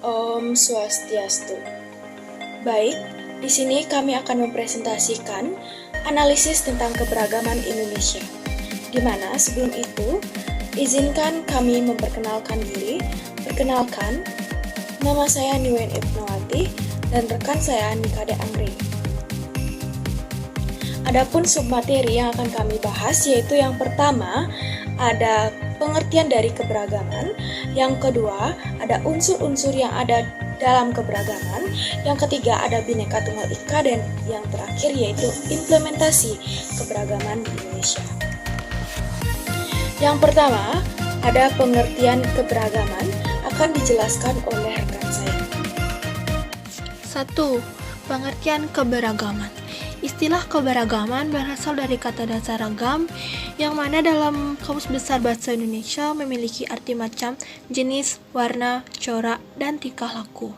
Om Swastiastu. Baik, di sini kami akan mempresentasikan analisis tentang keberagaman Indonesia. Di mana sebelum itu, izinkan kami memperkenalkan diri. Perkenalkan, nama saya Niwen Ibnawati dan rekan saya Nika De Anggreni. Adapun submateri yang akan kami bahas yaitu yang pertama ada pengertian dari keberagaman, yang kedua ada unsur-unsur yang ada dalam keberagaman, yang ketiga ada Bhinneka Tunggal Ika, dan yang terakhir yaitu implementasi keberagaman di Indonesia. Yang pertama ada pengertian keberagaman akan dijelaskan oleh rekan saya. 1. Pengertian keberagaman. Istilah keberagaman berasal dari kata dasar ragam, yang mana dalam Kamus Besar Bahasa Indonesia memiliki arti macam, jenis, warna, corak, dan tingkah laku.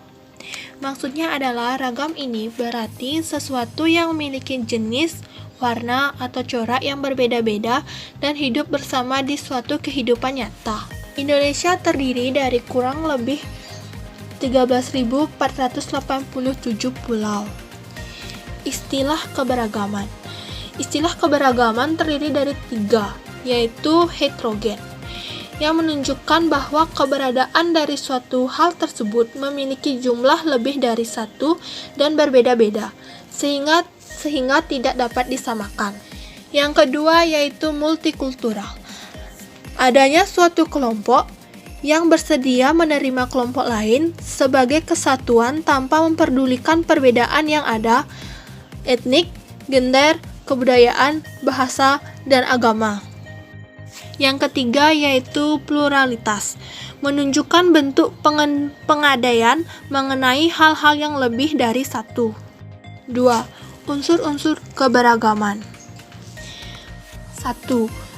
Maksudnya adalah ragam ini berarti sesuatu yang memiliki jenis, warna, atau corak yang berbeda-beda dan hidup bersama di suatu kehidupan nyata. Indonesia terdiri dari kurang lebih 13.487 pulau. Istilah keberagaman. Istilah keberagaman terdiri dari 3, yaitu heterogen, yang menunjukkan bahwa keberadaan dari suatu hal tersebut memiliki jumlah lebih dari 1 dan berbeda-beda, sehingga tidak dapat disamakan. Yang kedua yaitu multikultural. Adanya suatu kelompok yang bersedia menerima kelompok lain sebagai kesatuan tanpa memperdulikan perbedaan yang ada, etnik, gender, kebudayaan, bahasa, dan agama. Yang ketiga yaitu pluralitas, menunjukkan bentuk pengadaian mengenai hal-hal yang lebih dari 1. 2. Unsur-unsur keberagaman. 1.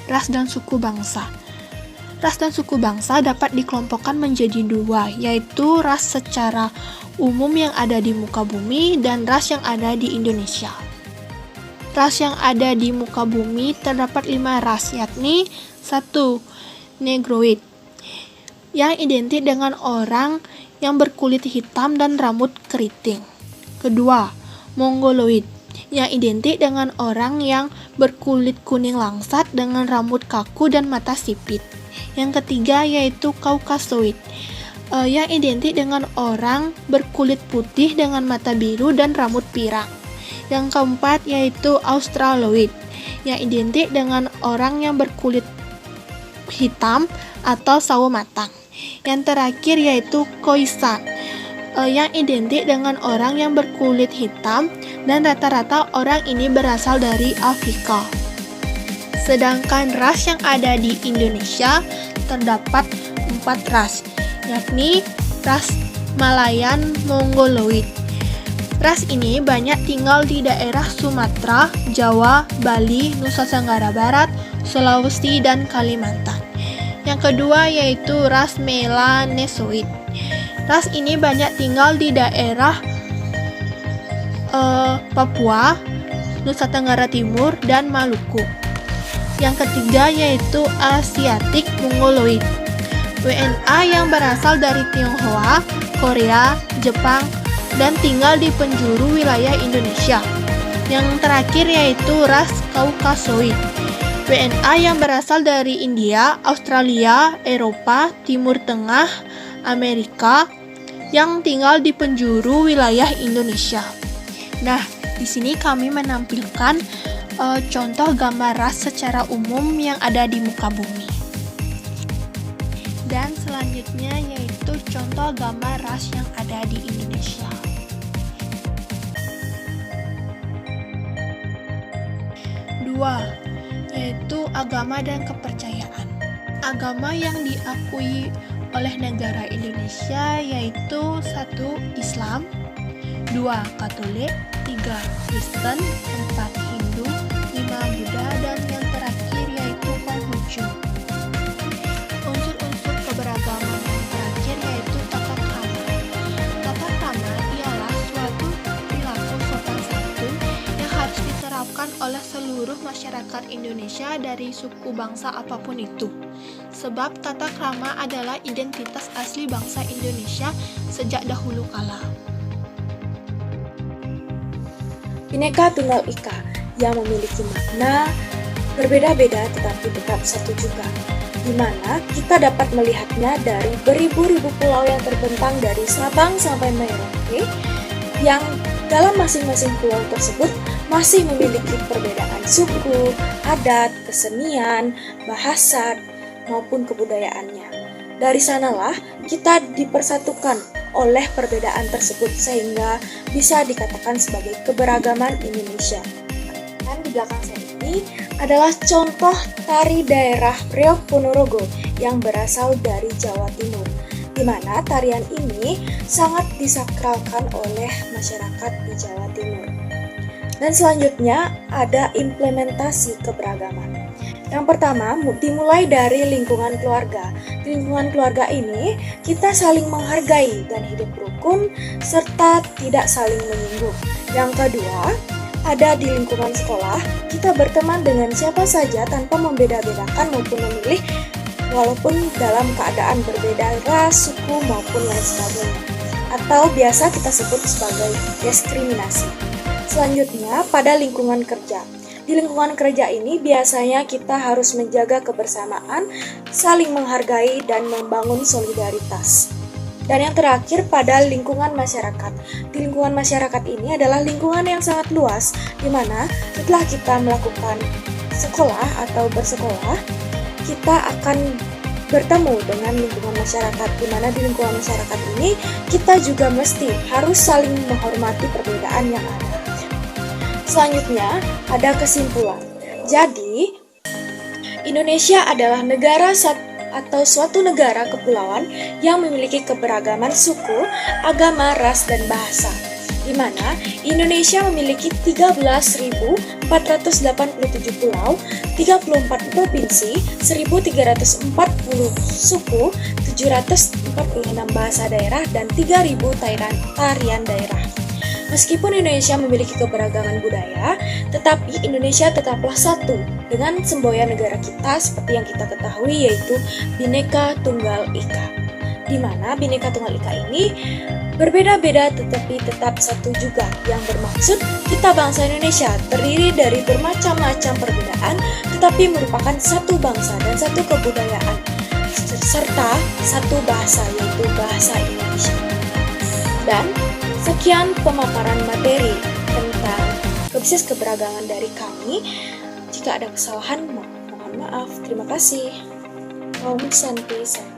Ras dan suku bangsa. Ras dan suku bangsa dapat dikelompokkan menjadi 2, yaitu ras secara umum yang ada di muka bumi dan ras yang ada di Indonesia. Ras yang ada di muka bumi terdapat 5 ras, yakni 1. Negroid, yang identik dengan orang yang berkulit hitam dan rambut keriting. Kedua, Mongoloid, yang identik dengan orang yang berkulit kuning langsat dengan rambut kaku dan mata sipit. Yang ketiga yaitu Kaukasoid, yang identik dengan orang berkulit putih dengan mata biru dan rambut pirang. Yang keempat yaitu Australoid, yang identik dengan orang yang berkulit hitam atau sawo matang. Yang terakhir yaitu Khoisan, yang identik dengan orang yang berkulit hitam, dan rata-rata orang ini berasal dari Afrika. Sedangkan ras yang ada di Indonesia terdapat 4 ras, yakni ras Malayan Mongoloid. Ras ini banyak tinggal di daerah Sumatera, Jawa, Bali, Nusa Tenggara Barat, Sulawesi, dan Kalimantan. Yang kedua yaitu ras Melanesoid. Ras ini banyak tinggal di daerah Papua, Nusa Tenggara Timur, dan Maluku. Yang ketiga yaitu Asiatic Mongoloid, WNA yang berasal dari Tionghoa, Korea, Jepang, dan tinggal di penjuru wilayah Indonesia. Yang terakhir yaitu ras Kaukasoid, WNA yang berasal dari India, Australia, Eropa, Timur Tengah, Amerika, yang tinggal di penjuru wilayah Indonesia. Nah, di sini kami menampilkan contoh gambar ras secara umum yang ada di muka bumi. Dan selanjutnya yaitu contoh gambar ras yang ada di Indonesia. Dua, yaitu agama dan kepercayaan. Agama yang diakui oleh negara Indonesia yaitu 1. Islam, 2. Katolik, 3. Kristen, 4. Hindu, 5. Buddha, dan yang terakhir yaitu Konghucu. Unsur-unsur keberagaman yang terakhir yaitu tata krama. Tata krama ialah suatu perilaku sopan santun yang harus diterapkan oleh seluruh masyarakat Indonesia dari suku bangsa apapun itu. sebab tata krama adalah identitas asli bangsa Indonesia sejak dahulu kala. Bhinneka Tunggal Ika yang memiliki makna berbeda-beda tetapi tetap satu juga, di mana kita dapat melihatnya dari beribu-ribu pulau yang terbentang dari Sabang sampai Merauke, yang dalam masing-masing pulau tersebut masih memiliki perbedaan suku, adat, kesenian, bahasa, maupun kebudayaannya. Dari sanalah kita dipersatukan oleh perbedaan tersebut sehingga bisa dikatakan sebagai keberagaman Indonesia. Dan di belakang saya ini adalah contoh tari daerah Priok Ponorogo yang berasal dari Jawa Timur, di mana tarian ini sangat disakralkan oleh masyarakat di Jawa Timur. Dan selanjutnya ada implementasi keberagaman. Yang pertama, dimulai dari lingkungan keluarga. Di lingkungan keluarga ini, kita saling menghargai dan hidup rukun, serta tidak saling menyinggung. Yang kedua, ada di lingkungan sekolah, kita berteman dengan siapa saja tanpa membeda-bedakan maupun memilih, walaupun dalam keadaan berbeda ras, suku, maupun lain sebagainya. Atau biasa kita sebut sebagai diskriminasi. Selanjutnya, pada lingkungan kerja. Di lingkungan kerja ini biasanya kita harus menjaga kebersamaan, saling menghargai, dan membangun solidaritas. Dan yang terakhir, pada lingkungan masyarakat. Di lingkungan masyarakat ini adalah lingkungan yang sangat luas, di mana setelah kita melakukan sekolah atau bersekolah, kita akan bertemu dengan lingkungan masyarakat, di mana di lingkungan masyarakat ini kita juga mesti harus saling menghormati perbedaan yang ada. Selanjutnya, ada kesimpulan. Jadi, Indonesia adalah negara atau suatu negara kepulauan yang memiliki keberagaman suku, agama, ras, dan bahasa, di mana Indonesia memiliki 13.487 pulau, 34 provinsi, 1.340 suku, 746 bahasa daerah, dan 3.000 tarian daerah. Meskipun Indonesia memiliki keberagaman budaya, tetapi Indonesia tetaplah satu dengan semboyan negara kita seperti yang kita ketahui, yaitu Bhinneka Tunggal Ika. Di mana Bhinneka Tunggal Ika ini berbeda-beda tetapi tetap satu juga, yang bermaksud kita bangsa Indonesia terdiri dari bermacam-macam perbedaan tetapi merupakan satu bangsa dan satu kebudayaan serta satu bahasa, yaitu bahasa Indonesia. Dan sekian pemaparan materi tentang Kebsis Keberagaman dari kami. Jika ada kesalahan, mohon maaf. Terima kasih. Om Santi.